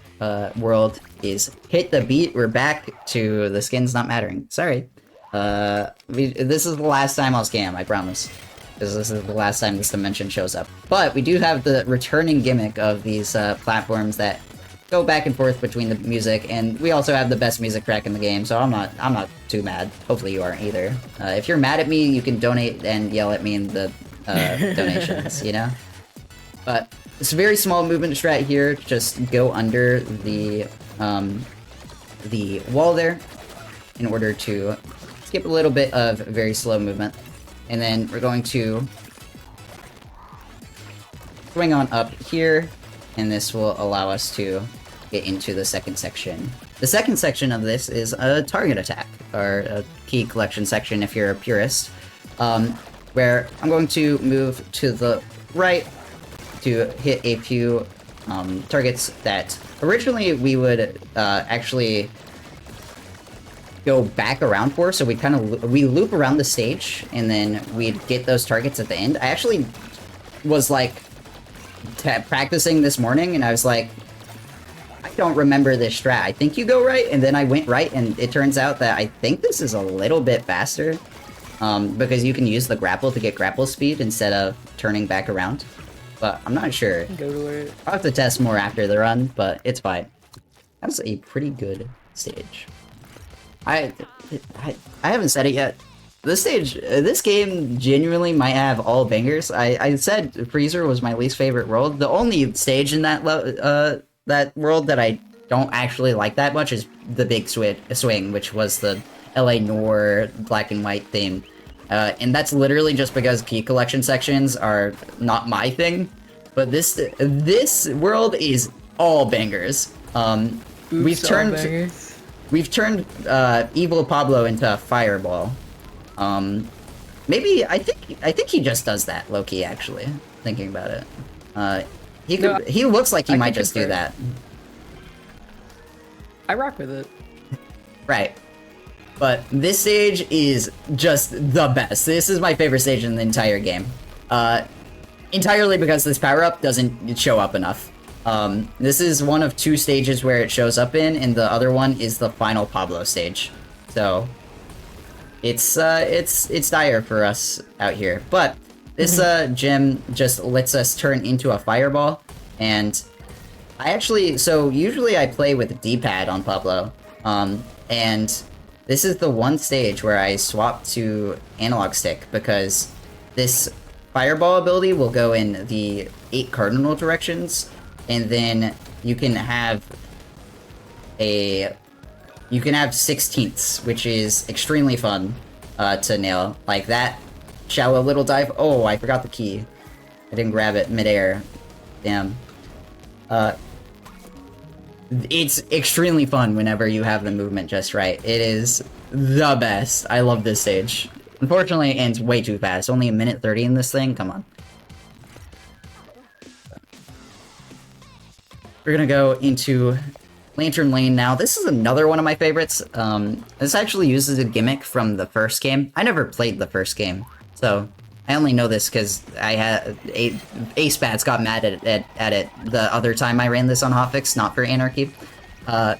[SPEAKER 2] world is Hit the Beat. We're back to the skins not mattering. Sorry. This is the last time I'll scam, I promise. Because this is the last time this dimension shows up. But we do have the returning gimmick of these platforms that go back and forth between the music, and we also have the best music track in the game, so I'm not too mad. Hopefully you aren't either. If you're mad at me, you can donate and yell at me in the donations, you know? But it's a very small movement strat here. Just go under the wall there in order to skip a little bit of very slow movement. And then we're going to swing on up here, and this will allow us to get into the second section. The second section of this is a target attack, or a key collection section if you're a purist, where I'm going to move to the right to hit a few targets that originally we would actually go back around for, so we loop around the stage, and then we'd get those targets at the end. I actually was like practicing this morning, and I was like, I don't remember this strat. I think you go right, and then I went right, and it turns out that I think this is a little bit faster, because you can use the grapple to get grapple speed instead of turning back around. But I'm not sure.
[SPEAKER 3] Go to it.
[SPEAKER 2] I'll have to test more after the run, but it's fine. That's a pretty good stage. I haven't said it yet. This game genuinely might have all bangers. I said Freezer was my least favorite world. The only stage in that that world that I don't actually like that much is the big swing, which was the LA Noir black and white theme. And that's literally just because key collection sections are not my thing. But this world is all bangers.
[SPEAKER 3] Oops, all bangers.
[SPEAKER 2] We've turned Evil Pablo into a fireball. Maybe I think he just does that, low-key, actually, thinking about it. He looks like he might just do that.
[SPEAKER 3] I rock with it.
[SPEAKER 2] Right. But this stage is just the best. This is my favorite stage in the entire game. Entirely because this power-up doesn't show up enough. This is one of two stages where it shows up in, and the other one is the final Pablo stage. So it's dire for us out here. But this gem just lets us turn into a fireball, and usually I play with D-pad on Pablo, and this is the one stage where I swap to analog stick because this fireball ability will go in the 8 cardinal directions, and then you can have 16ths, which is extremely fun to nail. Like that shallow little dive. Oh, I forgot the key. I didn't grab it midair. Damn. It's extremely fun whenever you have the movement just right. It is the best. I love this stage. Unfortunately, it ends way too fast. Only a minute 30 in this thing. Come on. We're gonna go into Lantern Lane now. This is another one of my favorites. This actually uses a gimmick from the first game. I never played the first game, so I only know this because I had Ace Bats got mad at it the other time I ran this on Hotfix, not for Anarchy. But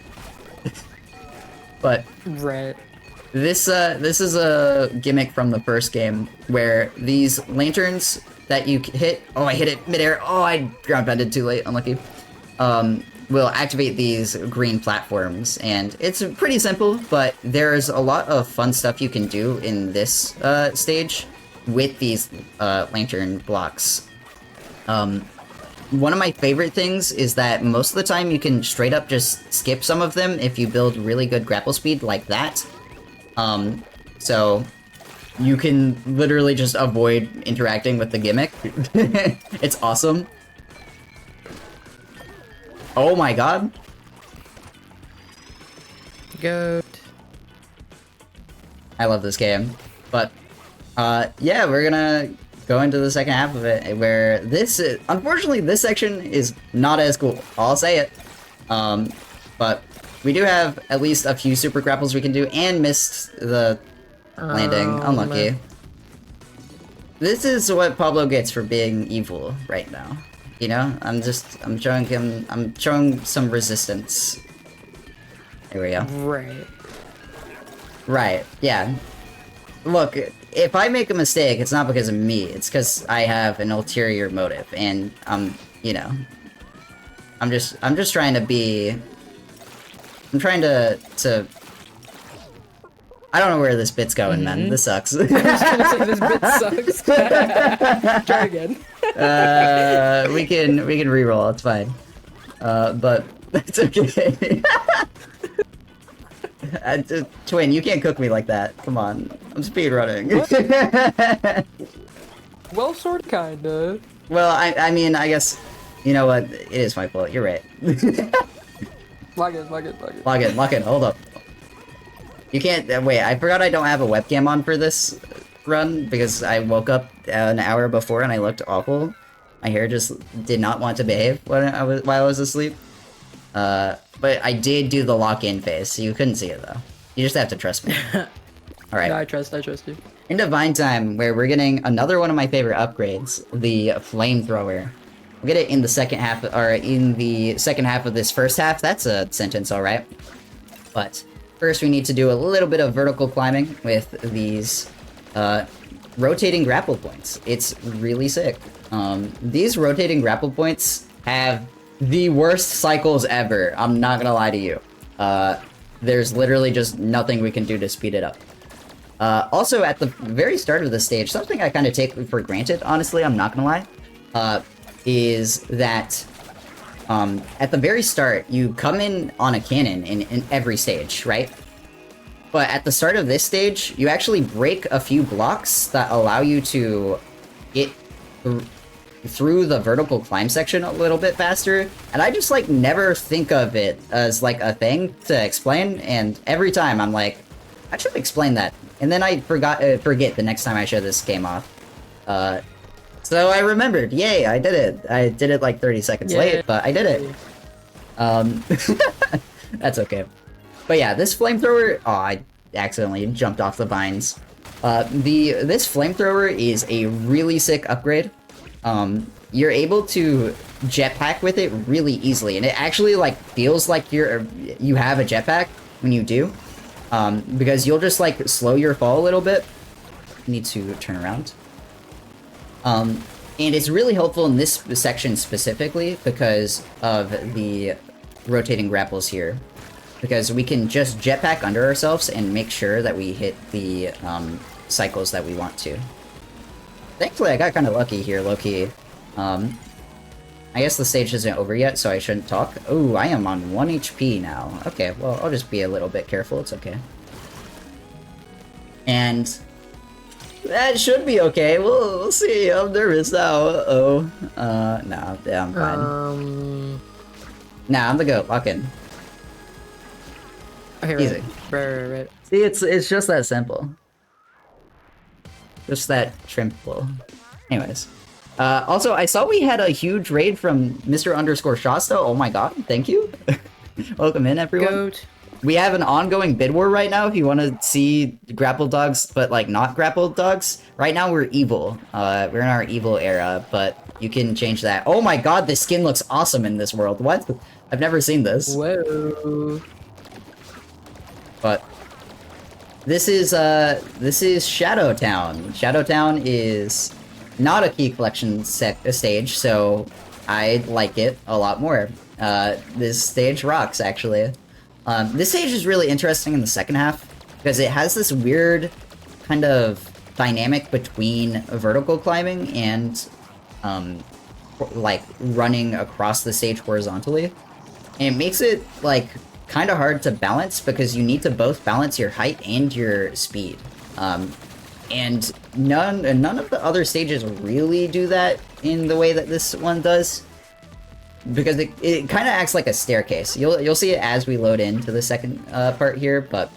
[SPEAKER 3] Right.
[SPEAKER 2] this is a gimmick from the first game where these lanterns that you hit. Oh, I hit it midair. Oh, I ground bended too late. Unlucky. Will activate these green platforms, and it's pretty simple, but there's a lot of fun stuff you can do in this stage with these lantern blocks. One of my favorite things is that most of the time you can straight up just skip some of them if you build really good grapple speed like that. So you can literally just avoid interacting with the gimmick. It's awesome. Oh my god.
[SPEAKER 3] Goat.
[SPEAKER 2] I love this game. But, yeah, we're gonna go into the second half of it, where this is, unfortunately, this section is not as cool. I'll say it. But we do have at least a few super grapples we can do, and missed the landing. Unlucky. This is what Pablo gets for being evil right now. You know, I'm showing some resistance. Here we go.
[SPEAKER 3] Right.
[SPEAKER 2] Right, yeah. Look, if I make a mistake, it's not because of me, it's because I have an ulterior motive, and, you know, I'm just trying to be... I'm trying to... I don't know where this bit's going, man. This sucks.
[SPEAKER 3] I was gonna say this bit sucks. Try again.
[SPEAKER 2] We can reroll, it's fine. But it's okay. Twin, you can't cook me like that. Come on. I'm speedrunning.
[SPEAKER 3] Well, sort of, kinda.
[SPEAKER 2] Well, I mean, I guess, you know what? It is my fault. You're right.
[SPEAKER 3] Log in.
[SPEAKER 2] Lock in. Hold up. You can't... wait, I forgot I don't have a webcam on for this run, because I woke up an hour before and I looked awful. My hair just did not want to behave while I was asleep. But I did do the lock-in phase, so you couldn't see it, though. You just have to trust me. Alright.
[SPEAKER 3] No, I trust you.
[SPEAKER 2] In Divine Time, where we're getting another one of my favorite upgrades, the Flamethrower. We'll get it in the second half, or in the second half of this first half. That's a sentence, alright. But first we need to do a little bit of vertical climbing with these rotating grapple points. It's really sick. These rotating grapple points have the worst cycles ever. I'm not gonna lie to you. There's literally just nothing we can do to speed it up. Also, at the very start of the stage, something I kind of take for granted, honestly, I'm not gonna lie, is that at the very start, you come in on a cannon in every stage, right? But at the start of this stage, you actually break a few blocks that allow you to get through the vertical climb section a little bit faster, and I just, like, never think of it as, like, a thing to explain, and every time I'm like, I should explain that, and then I forget the next time I show this game off. So I remembered, yay, I did it. I did it like 30 seconds late, but I did it. That's okay. But yeah, this flamethrower, oh, I accidentally jumped off the vines. This flamethrower is a really sick upgrade. You're able to jetpack with it really easily, and it actually, like, feels like you have a jetpack when you do. Because you'll just, like, slow your fall a little bit. Need to turn around. And it's really helpful in this section specifically because of the rotating grapples here. Because we can just jetpack under ourselves and make sure that we hit the cycles that we want to. Thankfully, I got kind of lucky here, low-key. I guess the stage isn't over yet, so I shouldn't talk. Oh, I am on 1 HP now. Okay, well, I'll just be a little bit careful. It's okay. And that should be okay. We'll see. I'm nervous now. Uh-oh. No, yeah, I'm fine. Nah, I'm the goat. Lock in.
[SPEAKER 3] Okay,
[SPEAKER 2] Easy.
[SPEAKER 3] Right.
[SPEAKER 2] See, it's just that simple. Just that trimple. Anyways. Also, I saw we had a huge raid from Mr. _Shasta. Oh my god, thank you. Welcome in, everyone.
[SPEAKER 3] Goat.
[SPEAKER 2] we have an ongoing bid war right now. If you want to see grapple dogs, but like not grapple dogs, right now we're evil. We're in our evil era, but you can change that. Oh my god, this skin looks awesome in this world. What? I've never seen this.
[SPEAKER 3] Whoa.
[SPEAKER 2] But this is Shadowtown. Shadowtown is not a key collection stage, so I like it a lot more. This stage rocks, actually. This stage is really interesting in the second half because it has this weird kind of dynamic between vertical climbing and like running across the stage horizontally. And it makes it like kind of hard to balance because you need to both balance your height and your speed. And none of the other stages really do that in the way that this one does. Because it kind of acts like a staircase. You'll see it as we load into the second part here, but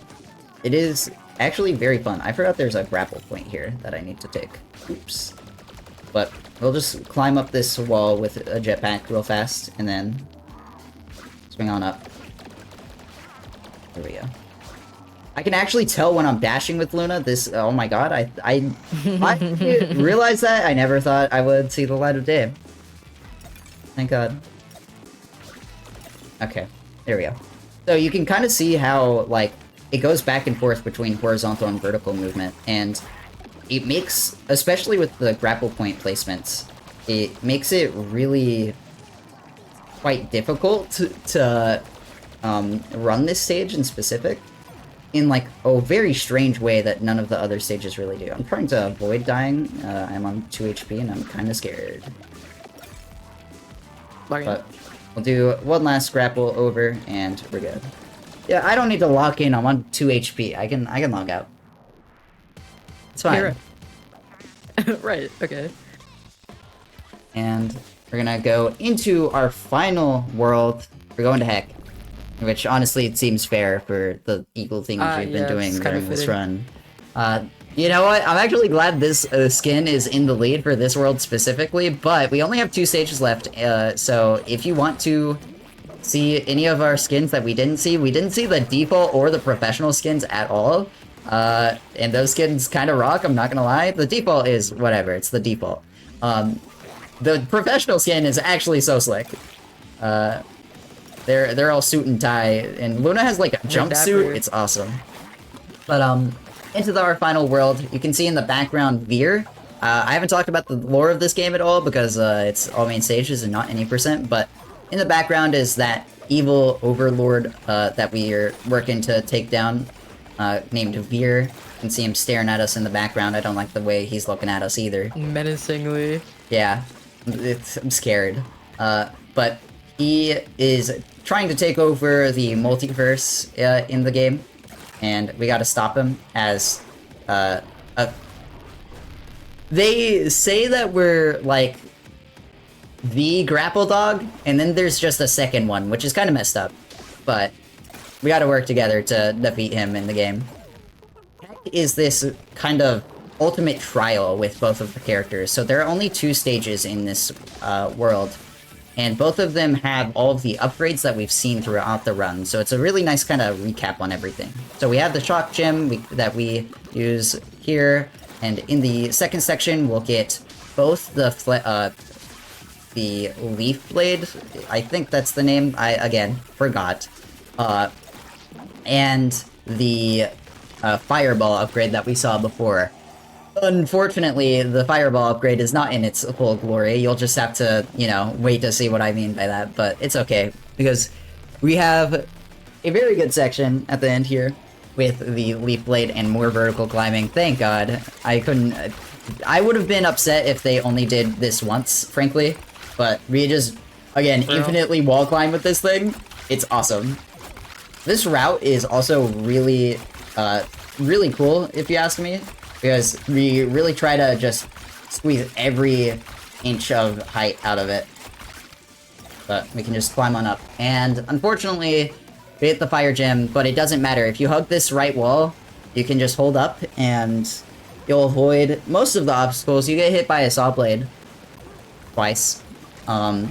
[SPEAKER 2] it is actually very fun. I forgot there's a grapple point here that I need to take. Oops. But we'll just climb up this wall with a jetpack real fast, and then swing on up. There we go. I can actually tell when I'm dashing with Luna. This, oh my god, I realized that. I never thought I would see the light of day. Thank god. Okay, there we go. So you can kind of see how, like, it goes back and forth between horizontal and vertical movement, and it makes, especially with the grapple point placements, it makes it really quite difficult to run this stage in specific, in, like, a very strange way that none of the other stages really do. I'm trying to avoid dying. I'm on 2 HP, and I'm kind of scared. But we'll do one last grapple over, and we're good. Yeah, I don't need to lock in. I'm on 2 HP. I can log out. It's fine.
[SPEAKER 3] Yeah, right. Right. Okay.
[SPEAKER 2] And we're gonna go into our final world. We're going to Heck, which honestly it seems fair for the equal things we've been doing during this run. You know what? I'm actually glad this skin is in the lead for this world specifically, but we only have 2 stages left, so if you want to see any of our skins that we didn't see the default or the professional skins at all, and those skins kind of rock, I'm not gonna lie. The default is whatever, it's the default. The professional skin is actually so slick. They're all suit and tie, and Luna has like a jumpsuit, it's awesome. But into our final world, you can see in the background Veer. I haven't talked about the lore of this game at all because it's all main stages and not any percent, but in the background is that evil overlord that we are working to take down, named Veer. You can see him staring at us in the background. I don't like the way he's looking at us either.
[SPEAKER 3] Menacingly.
[SPEAKER 2] Yeah, I'm scared. But he is trying to take over the multiverse in the game. And we gotta stop him as, they say that we're, like, the grapple dog, and then there's just a second one, which is kind of messed up. But we gotta work together to defeat him in the game. Heck is this kind of ultimate trial with both of the characters, so there are only 2 stages in this world. And both of them have all of the upgrades that we've seen throughout the run, so it's a really nice kind of recap on everything. So we have the shock gem that we use here, and in the second section we'll get both the leaf blade, I think that's the name, I again forgot, and the fireball upgrade that we saw before. Unfortunately, the fireball upgrade is not in its full glory. You'll just have to, you know, wait to see what I mean by that, but it's okay, because we have a very good section at the end here with the leaf blade and more vertical climbing. Thank god. I would have been upset if they only did this once, frankly, but we just, again, infinitely wall climb with this thing. It's awesome. This route is also really, really cool, if you ask me. Because we really try to just squeeze every inch of height out of it. But we can just climb on up. And unfortunately, we hit the fire gem, but it doesn't matter. If you hug this right wall, you can just hold up and you'll avoid most of the obstacles. You get hit by a saw blade twice. Yep.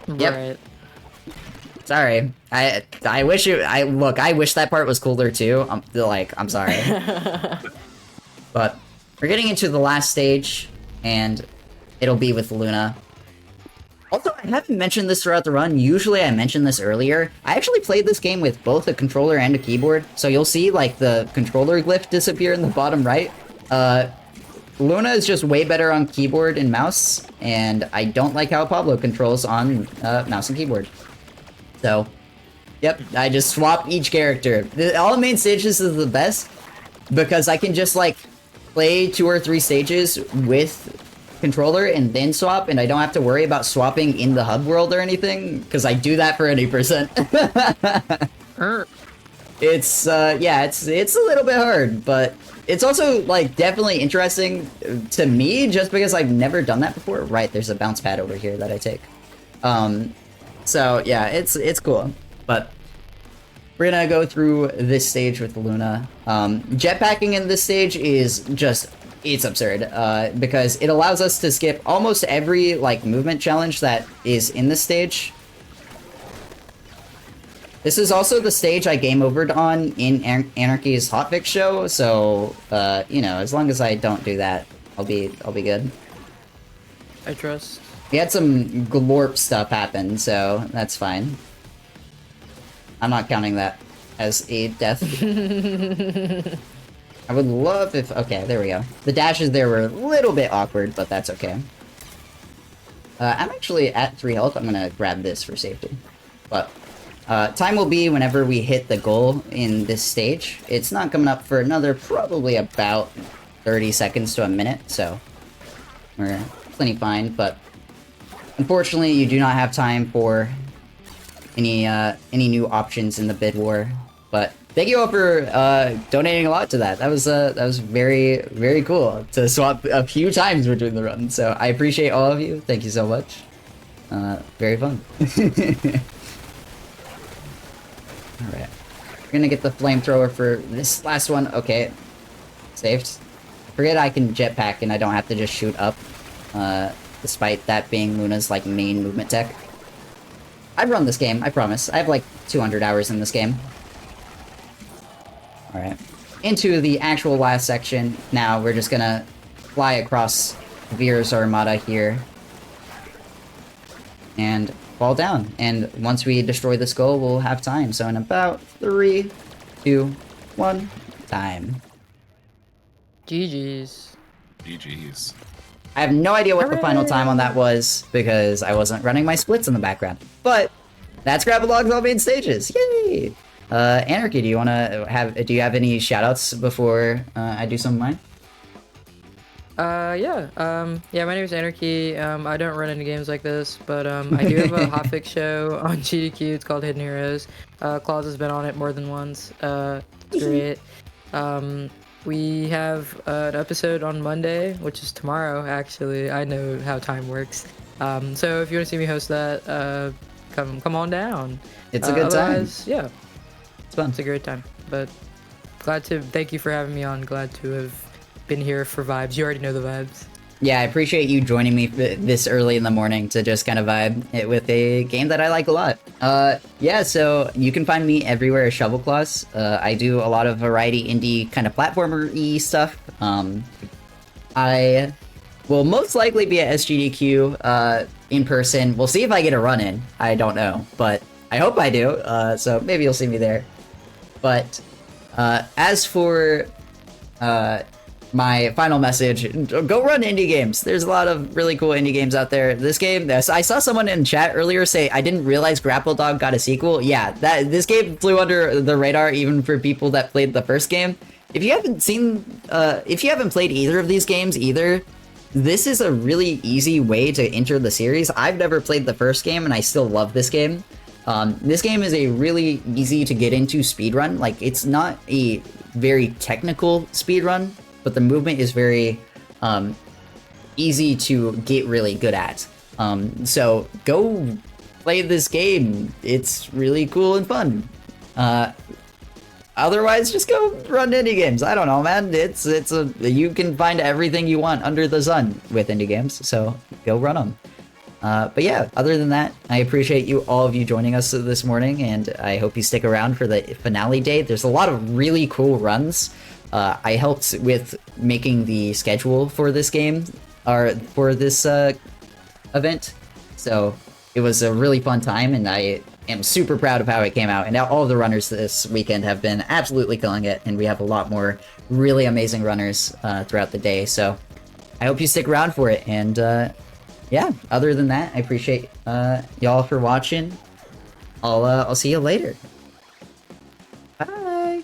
[SPEAKER 3] Right.
[SPEAKER 2] Sorry. I wish it. I wish that part was cooler too. I'm sorry. But we're getting into the last stage, and it'll be with Luna. Also, I haven't mentioned this throughout the run. Usually I mention this earlier. I actually played this game with both a controller and a keyboard, so you'll see, like, the controller glyph disappear in the bottom right. Luna is just way better on keyboard and mouse, and I don't like how Pablo controls on mouse and keyboard. So, yep, I just swap each character. All the main stages is the best, because I can just, like, play 2 or 3 stages with controller and then swap, and I don't have to worry about swapping in the hub world or anything, because I do that for any percent. It's yeah, it's a little bit hard, but it's also, like, definitely interesting to me, just because I've never done that before. Right, there's a bounce pad over here that I take. So yeah, it's cool. But we're gonna go through this stage with Luna. Jetpacking in this stage is just, it's absurd, because it allows us to skip almost every, like, movement challenge that is in this stage. This is also the stage I game overed on in Anarchy's hotfix show, so, you know, as long as I don't do that, I'll be good.
[SPEAKER 3] I trust.
[SPEAKER 2] We had some glorp stuff happen, so that's fine. I'm not counting that as a death. I would love if... Okay, there we go. The dashes there were a little bit awkward, but that's okay. I'm actually at 3 health. I'm gonna grab this for safety. But time will be whenever we hit the goal in this stage. It's not coming up for another probably about 30 seconds to a minute, so we're plenty fine. But unfortunately, you do not have time for any new options in the bid war. But thank you all for donating a lot to that. That was very, very cool to swap a few times between the runs. So I appreciate all of you. Thank you so much. Very fun. Alright. We're gonna get the flamethrower for this last one. Okay. Saved. Forget I can jetpack and I don't have to just shoot up. Despite that being Luna's, like, main movement tech. I've run this game, I promise. I have, like, 200 hours in this game. Alright, into the actual last section. Now we're just gonna fly across Veer's Armada here. And fall down. And once we destroy this goal, we'll have time. So in about 3, 2, 1, time.
[SPEAKER 3] GG's.
[SPEAKER 1] GG's.
[SPEAKER 2] I have no idea what the final time on that was, because I wasn't running my splits in the background. But that's Grapple Dog's all main stages. Yay! Anarchy, do you have any shoutouts before I do some of mine?
[SPEAKER 3] Yeah, my name is Anarchy. I don't run any games like this, but I do have a hotfix show on GDQ. It's called Hidden Heroes. Claus has been on it more than once. It's great. We have an episode on Monday, which is tomorrow, actually. I know how time works. So if you want to see me host that, come on down.
[SPEAKER 2] It's a good time.
[SPEAKER 3] Yeah.
[SPEAKER 2] It's fun.
[SPEAKER 3] It's a great time. But thank you for having me on. Glad to have been here for vibes. You already know the vibes.
[SPEAKER 2] Yeah, I appreciate you joining me this early in the morning to just kind of vibe it with a game that I like a lot. Yeah, so you can find me everywhere as shovelclaws. I do a lot of variety indie kind of platformer-y stuff. I will most likely be at SGDQ in person. We'll see if I get a run in. I don't know, but I hope I do. So maybe you'll see me there. But as for my final message, go run indie games. There's a lot of really cool indie games out there. This game, I saw someone in chat earlier say, I didn't realize Grapple Dog got a sequel. Yeah, this game flew under the radar even for people that played the first game. If you haven't played either of these games either, this is a really easy way to enter the series. I've never played the first game and I still love this game. This game is a really easy to get into speedrun. Like, it's not a very technical speedrun, but the movement is very easy to get really good at. So go play this game. It's really cool and fun. Otherwise, just go run indie games. I don't know, man. You can find everything you want under the sun with indie games, so go run them. But yeah, other than that, I appreciate all of you joining us this morning, and I hope you stick around for the finale day. There's a lot of really cool runs. I helped with making the schedule for this game, or for this event, so it was a really fun time, and I am super proud of how it came out. And now all of the runners this weekend have been absolutely killing it, and we have a lot more really amazing runners throughout the day. So I hope you stick around for it, and yeah, other than that, I appreciate y'all for watching. I'll see you later. Bye.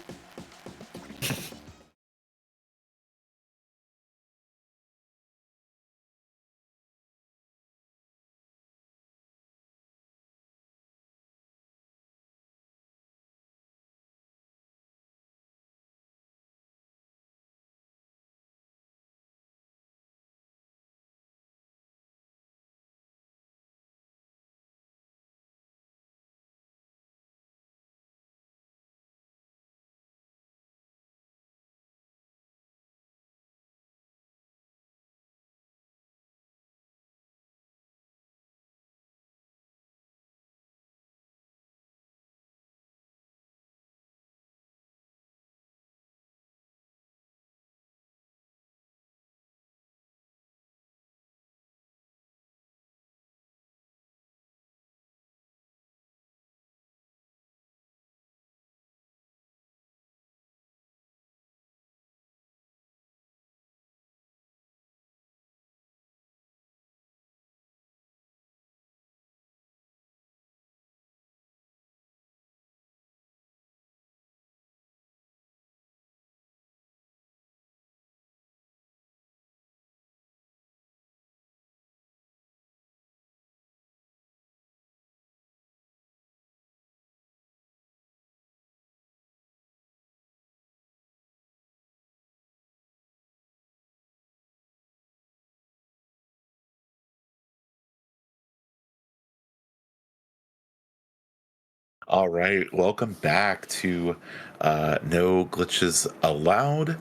[SPEAKER 1] All right, welcome back to No Glitches Allowed.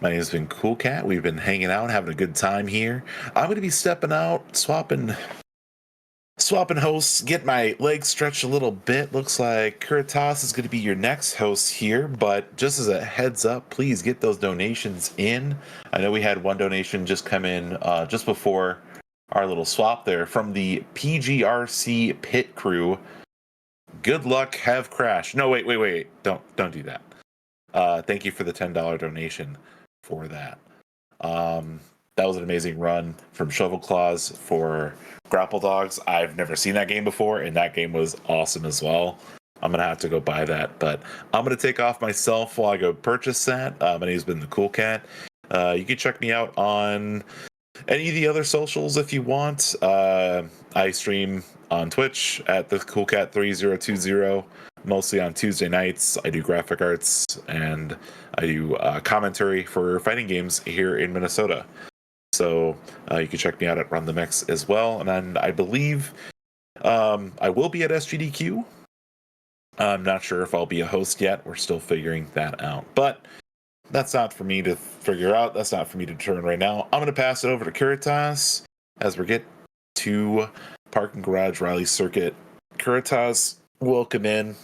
[SPEAKER 1] My name's been Cool Cat. We've been hanging out, having a good time here. I'm going to be stepping out, swapping hosts, get my legs stretched a little bit. Looks like Kuritas is going to be your next host here, but just as a heads up, please get those donations in. I know we had one donation just come in just before our little swap there from the PGRC pit crew. Good luck, have crash. No, wait. Don't do that. Thank you for the $10 donation for that. That was an amazing run from shovelclaws for Grapple Dogs. I've never seen that game before, and that game was awesome as well. I'm gonna have to go buy that, but I'm gonna take off myself while I go purchase that. My name's been the Cool Cat. You can check me out on any of the other socials if you want. I stream on Twitch at the Cool Cat 3020, mostly on Tuesday nights. I do graphic arts and I do commentary for fighting games here in Minnesota. So you can check me out at Run the Mix as well. And then I believe I will be at SGDQ. I'm not sure if I'll be a host yet. We're still figuring that out. But that's not for me to figure out. That's not for me to determine right now. I'm going to pass it over to Kuritas as we get to Parking Garage Rally Circuit. Kuritas, welcome in.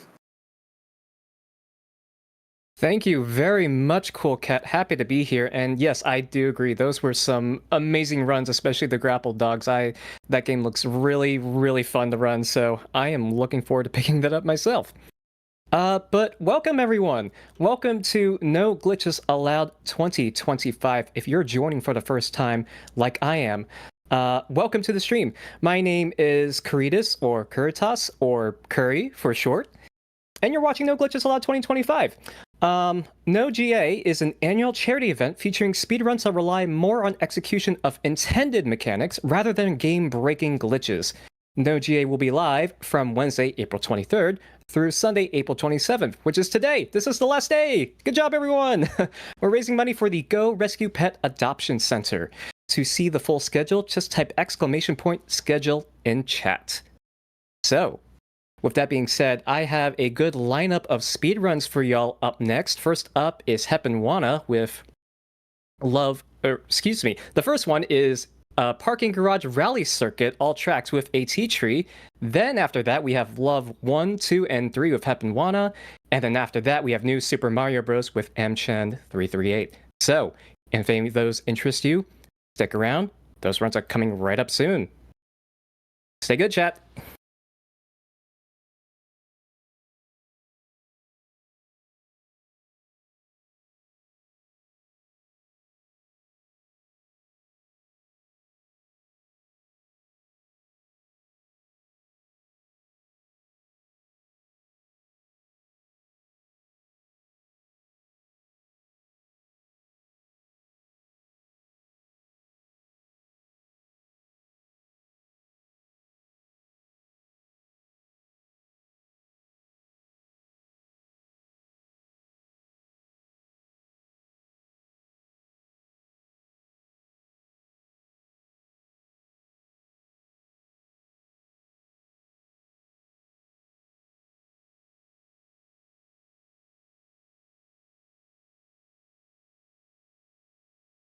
[SPEAKER 4] Thank you very much, Cool Cat. Happy to be here. And yes, I do agree. Those were some amazing runs, especially the Grapple Dogs. That game looks really, really fun to run, so I am looking forward to picking that up myself. But welcome everyone. Welcome to No Glitches Allowed 2025. If you're joining for the first time, like I am, welcome to the stream. My name is Kuritas, or Kuritas, or Curry for short, and you're watching No Glitches Allowed 2025. No GA is an annual charity event featuring speedruns that rely more on execution of intended mechanics rather than game-breaking glitches. No GA will be live from Wednesday, April 23rd through Sunday, April 27th, which is today. This is the last day. Good job, everyone. We're raising money for the Go Rescue Pet Adoption Center. To see the full schedule, just type !schedule in chat. So, with that being said, I have a good lineup of speedruns for y'all up next. First up is Hep and Wanna with the first one is Parking Garage Rally Circuit, all tracks with a tea tree. Then after that, we have Love 1, 2, and 3 with Heppenwana. And then after that, we have New Super Mario Bros. With Amchen 338. So, if any of those interest you, stick around. Those runs are coming right up soon. Stay good, chat.